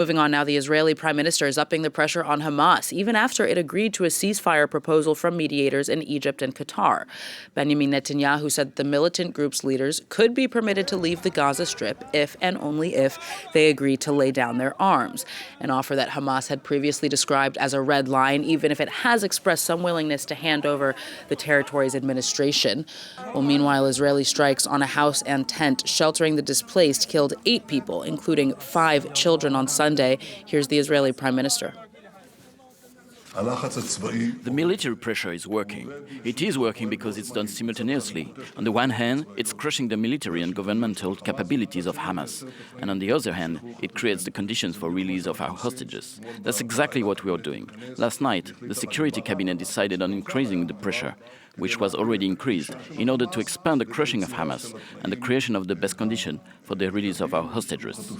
Moving on now, the Israeli Prime Minister is upping the pressure on Hamas, even after it agreed to a ceasefire proposal from mediators in Egypt and Qatar. Benjamin Netanyahu said the militant group's leaders could be permitted to leave the Gaza Strip if and only if they agree to lay down their arms, an offer that Hamas had previously described as a red line, even if it has expressed some willingness to hand over the territory's administration. Well, meanwhile, Israeli strikes on a house and tent sheltering the displaced killed 8 people, including 5 children on Sunday. Here's the Israeli Prime Minister. The military pressure is working. It is working because it's done simultaneously. On the one hand, it's crushing the military and governmental capabilities of Hamas. And on the other hand, it creates the conditions for release of our hostages. That's exactly what we are doing. Last night, the Security Cabinet decided on increasing the pressure, which was already increased, in order to expand the crushing of Hamas and the creation of the best condition for the release of our hostages.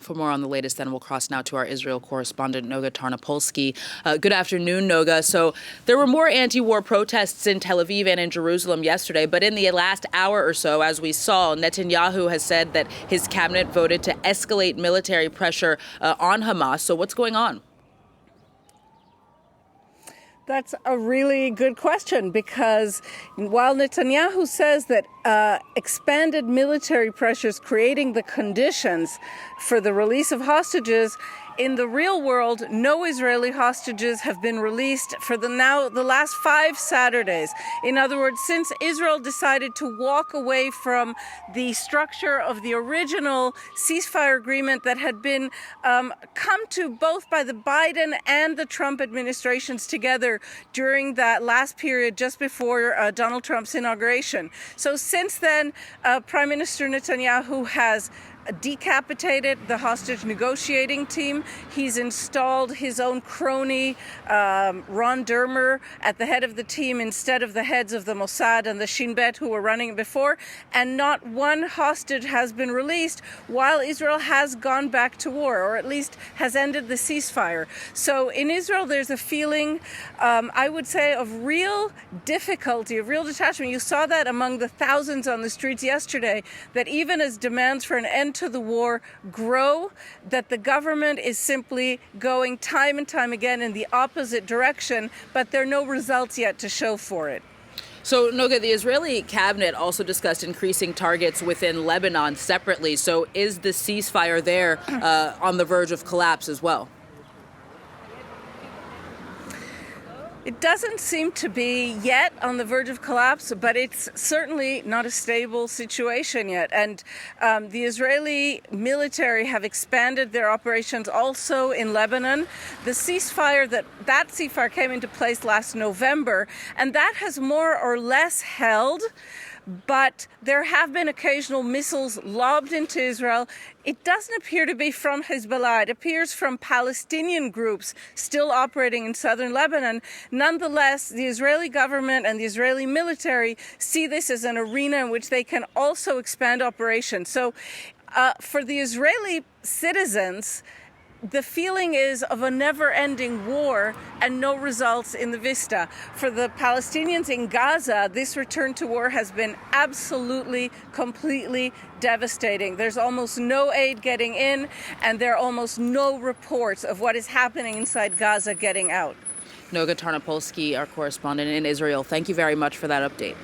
For more on the latest, then we'll cross now to our Israel correspondent, Noga Tornapolsky. Good afternoon, Noga. So there were more anti-war protests in Tel Aviv and in Jerusalem yesterday, but in the last hour or so, as we saw, Netanyahu has said that his cabinet voted to escalate military pressure on Hamas. So what's going on? That's a really good question, because while Netanyahu says that expanded military pressures creating the conditions for the release of hostages, in the real world, no Israeli hostages have been released for the last 5 Saturdays. In other words, since Israel decided to walk away from the structure of the original ceasefire agreement that had been come to both by the Biden and the Trump administrations together during that last period just before Donald Trump's inauguration. So since then, Prime Minister Netanyahu has decapitated the hostage negotiating team. He's installed his own crony, Ron Dermer, at the head of the team instead of the heads of the Mossad and the Shin Bet who were running it before. And not one hostage has been released while Israel has gone back to war, or at least has ended the ceasefire. So in Israel, there's a feeling, I would say, of real difficulty, of real detachment. You saw that among the thousands on the streets yesterday, that even as demands for an end to the war grow, that the government is simply going time and time again in the opposite direction, but there are no results yet to show for it. So, Noga, the Israeli cabinet also discussed increasing targets within Lebanon separately. So is the ceasefire there on the verge of collapse as well? It doesn't seem to be yet on the verge of collapse, but it's certainly not a stable situation yet. And the Israeli military have expanded their operations also in Lebanon. The ceasefire, that ceasefire came into place last November, and that has more or less held. But there have been occasional missiles lobbed into Israel. It doesn't appear to be from Hezbollah. It appears from Palestinian groups still operating in southern Lebanon. Nonetheless, the Israeli government and the Israeli military see this as an arena in which they can also expand operations. So for the Israeli citizens, the feeling is of a never-ending war and no results in the vista. For the Palestinians in Gaza, this return to war has been absolutely, completely devastating. There's almost no aid getting in, and there are almost no reports of what is happening inside Gaza getting out. Noga Tornapolsky, our correspondent in Israel, thank you very much for that update.